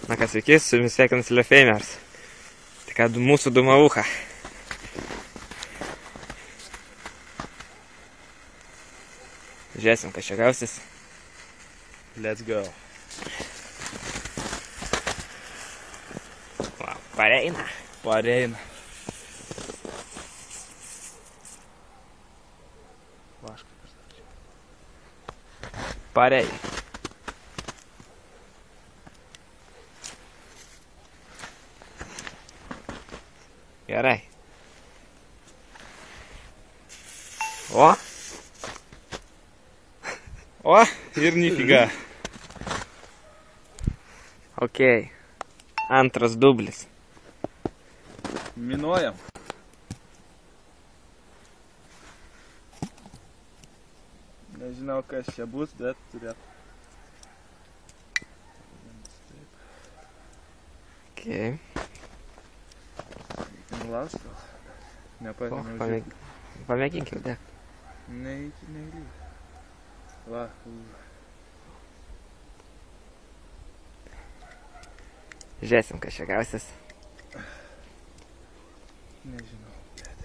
Na kas sveiki, su jumis sveikinas Lefamers. Tai kad mūsų dumaucha. Žiūrėsim, kas čia gausis. Let's go. Va, pareina. Pareina. Vaškai pastačiau. Pareina. Gerai. O. O, ir nifiga. Ok. Antras dublis. Minuojam. Nežinau, kas čia bus, bet turėtų. Ok. Nulauskas. Pamėginkim, dek. Neįly. Va. Žiūrėsim, kas čia gausis. Nežinau, bet.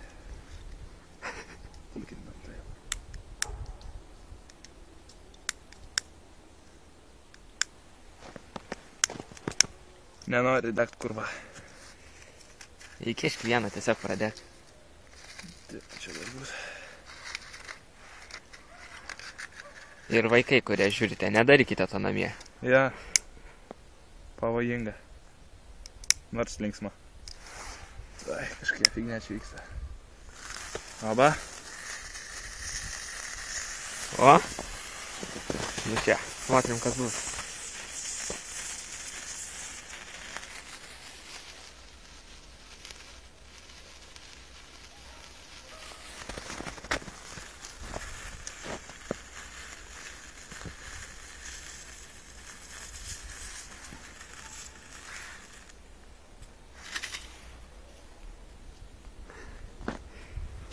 Tikrinam taip. Nenori degt kurva. Įkišk vieną, tiesiog pradėk. Taip, čia dar bus. Ir vaikai, kurie žiūrite, nedarykite to namie. Ja. Pavojinga. Nors linksma. Ai, kažkiek fignia čia vyksta. Oba. O. Nu čia, matrim, kas bus.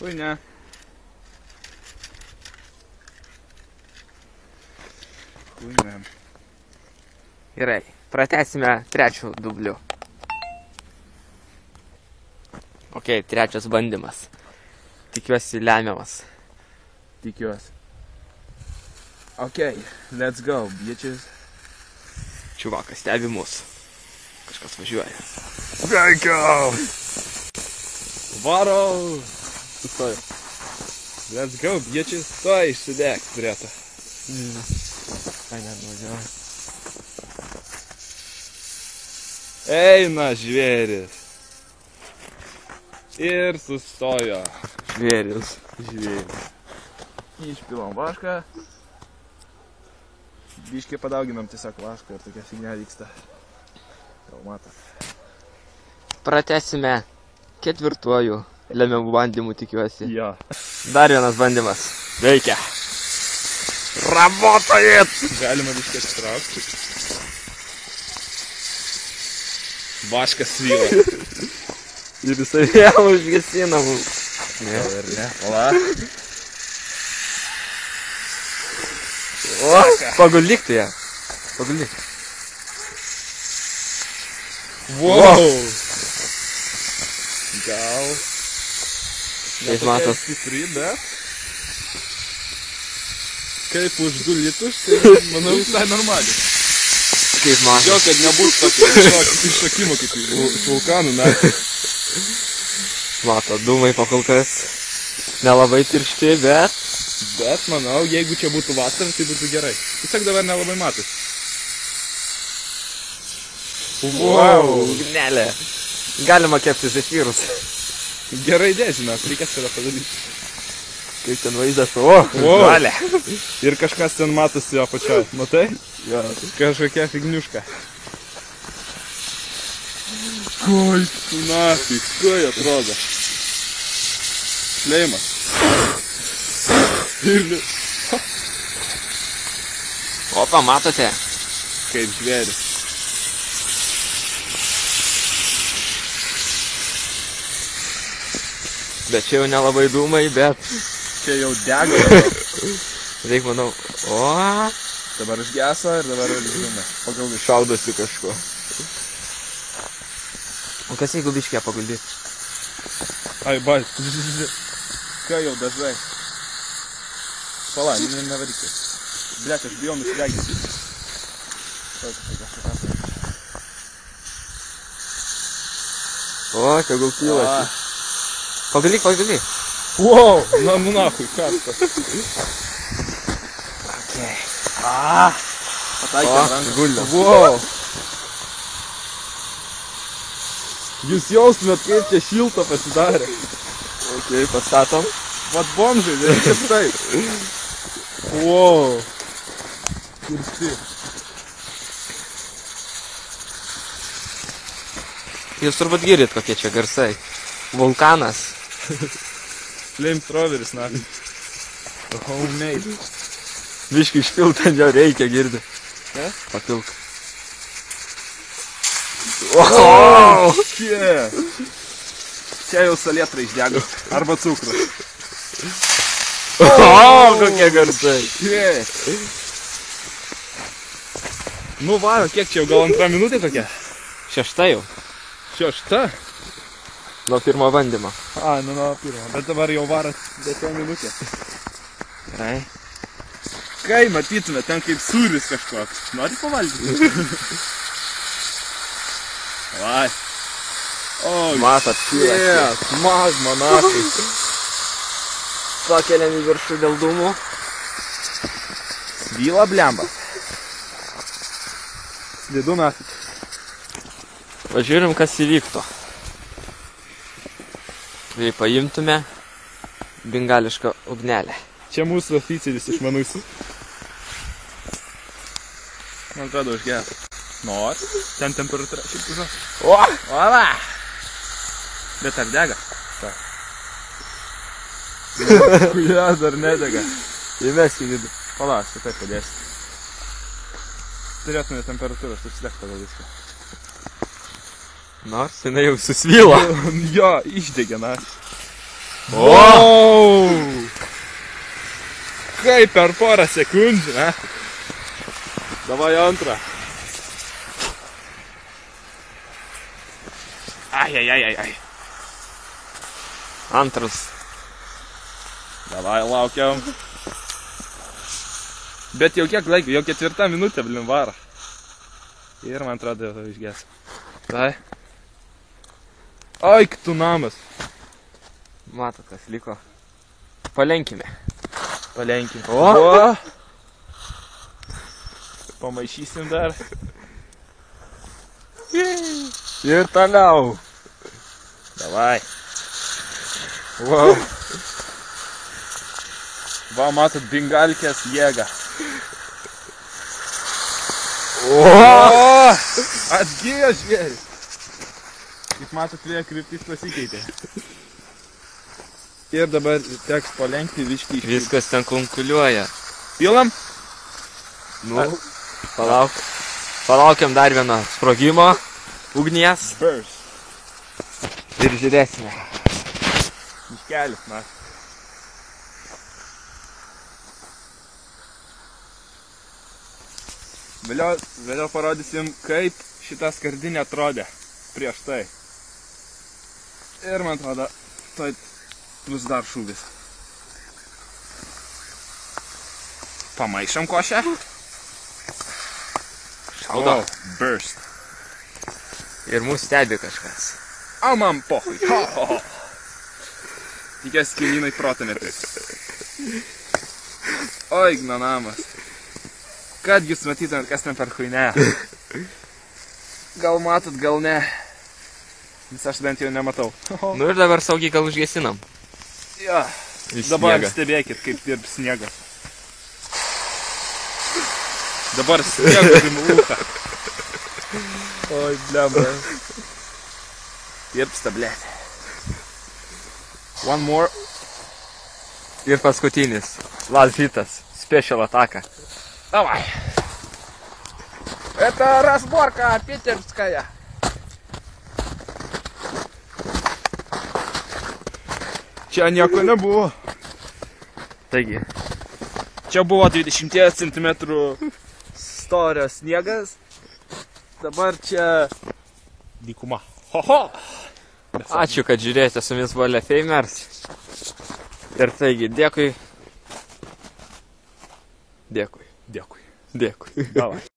Ui, ne. Ui, ne. Gerai, pratęsime trečių dublių. Ok, trečias bandymas. Tikiuosi lemiamas. Tikiuosi. Okay, let's go, bitches. Čiuvakas stebi mus. Kažkas važiuoja. Go! Varo! Sustoju. Let's go, bitches. Stoj, išsidėk turėtų. Ai, nevažiuoja. Eina žvėris. Ir sustojo. Žvėris. Žvėris. Išpilom vašką. Biškiai padauginam tiesiog vašką ir tokia fignia vyksta. Gal matot. Pratęsime ketvirtuoju lemiamų bandymų, tikiuosi. Jo. Dar vienas bandymas. Veikia. Работает! Galima biškiai atsitraukti. Vaškas svyla. Ir jisai vėl užgesina mums. Gal ir ne. Ola. O, paguldyk tu ją. Paguldyk. Wow! Gal. Kaip matot. Stipri, bet. Kaip už 2 litus, tai manau visai normaliai. Kaip matot. Jo, kad nebūtų tokio iššokimo kaip iš vulkanų, ne? Matot, dūmai pakolkas nelabai tiršti, bet... Bet manau, jeigu čia būtų vasara, tai būtų gerai. Tiesiog dabar nelabai matas. Wow, ugnelė. Galima kepti zefyrus. Gerai idėja, žinok, reikės tada padaryti. Kaip ten vaizdas, o, žalė. Ir kažkas ten matosi jo pačioj. Matai? Jo. Kažkokia figniuška. Oi, tu nafig, kai atrodo. Šleimas. Ir... Opa, matote? Kaip žvėris. Bet čia jau nelabai dūmai, bet... Čia jau dega. Reik, manau, o... Dabar užgeso ir dabar uždūmė. Pagal Šaudosi kažko. O kas jeigu biškė paguldyt? Ai, bai. Ką jau dažai? Pala, nevarykit. Blet, aš bijau nusideginti. O, tegul pilasi. Paguldyk. Wow, nu nahui, karštas. Okay. Pataikė ranką. Gulio. Wow. Jūs jaustumėt, kaip čia šilta pasidarė. Ok, pastatom. Vat bomžai, reikia taip. Wow. Kirsti. Jūs turbūt girdit, kokie čia garsai. Vulkanas. Flamethroweris, na. Homemade. Biškį išpiltant jo reikia, girdi. Ne? Papilk. Wow! Čia jau salietra išdega. Arba cukrus. Kokie garsai. Nu va, kiek čia jau, gal antra minutė kokia? 6 jau. 6? Nuo pirmo bandymo. A, nuo pirmo. Bet dabar jau varas 10 minutė. Gerai. Kai matytume, ten kaip sūris kažkoks. Nori pavalgyti? Vai. O, Matot, shit, magma nakai. Pakeliam į viršų dėl dūmų. Svyla blemba. Slidu nakai. Pažiūrim, kas įvyktų. Jei paimtume bengališką ugnelę. Čia mūsų oficialis išmanus. Man atrodo, užgeria. Nors, ten temperatūra šiaip užos. O! Ola! Bet ar dega? Tak. Kuja, dar nedega. Įmesk į vidų. Pala, aš taip padėsiu. Turėtume temperatūrą, aš užsidek pagal viską. Nors jinai jau susvyla. Jo, išdegė, na. O! Kaip per porą sekundžių, ne? Davai antrą. Ai. Antras. Davai, laukiam. Bet jau kiek laiko, jau 4 minutė, blin, varo. Ir man atrodo, jau išgės. Tai. Ai, tu namas. Matot, kas liko. Palenkime. Palenkim. O! Pamaišysim dar. Ir toliau. Davai. Wow. Va, matot, bingalkės jėga. O! Atgijo žvėris. Kaip matot, vėjo kryptis pasikeitė. Ir dabar teks palenkti viškį iš Viskas ten kunkuliuoja. Pilam? Nu, palauk. Palaukiam dar vieną sprogimo ugnies Burst. ir žiūrėsime. Miškelis, na. Vėliau parodysim, kaip šita skardinė atrodė prieš tai. Ir man atrodo, tai bus dar šūvis. Pamaišam košę. Šaudo. Burst. Ir mūsų stebi kažkas. A man pohui. Tikės kaimynai protą netris. Oi, gnanamas. Kad jūs matytumėt, kas ten per chuinę. Gal matot, gal ne. Nes aš bent jau nematau. Nu ir dabar saugiai gal užgesinam. Ja. Į Dabar sniegą. stebėkit, kaip dirb sniegas. Dabar sniegas rimlūcha. Oi, blemba. Dirbsta, blėt. One more. Ir paskutinis. Last hitas. Special ataka. Давай. Это разборка питерская. Čia nieko nebuvo. Taigi. Čia buvo 20 cm storio sniegas. Dabar čia dykuma. Ho. Ačiū, kad žiūrėjote, su jumis buvo Lefeimers. Ir taigi, dėkui. Dėkui. Dėkui. Dėkui. Davai.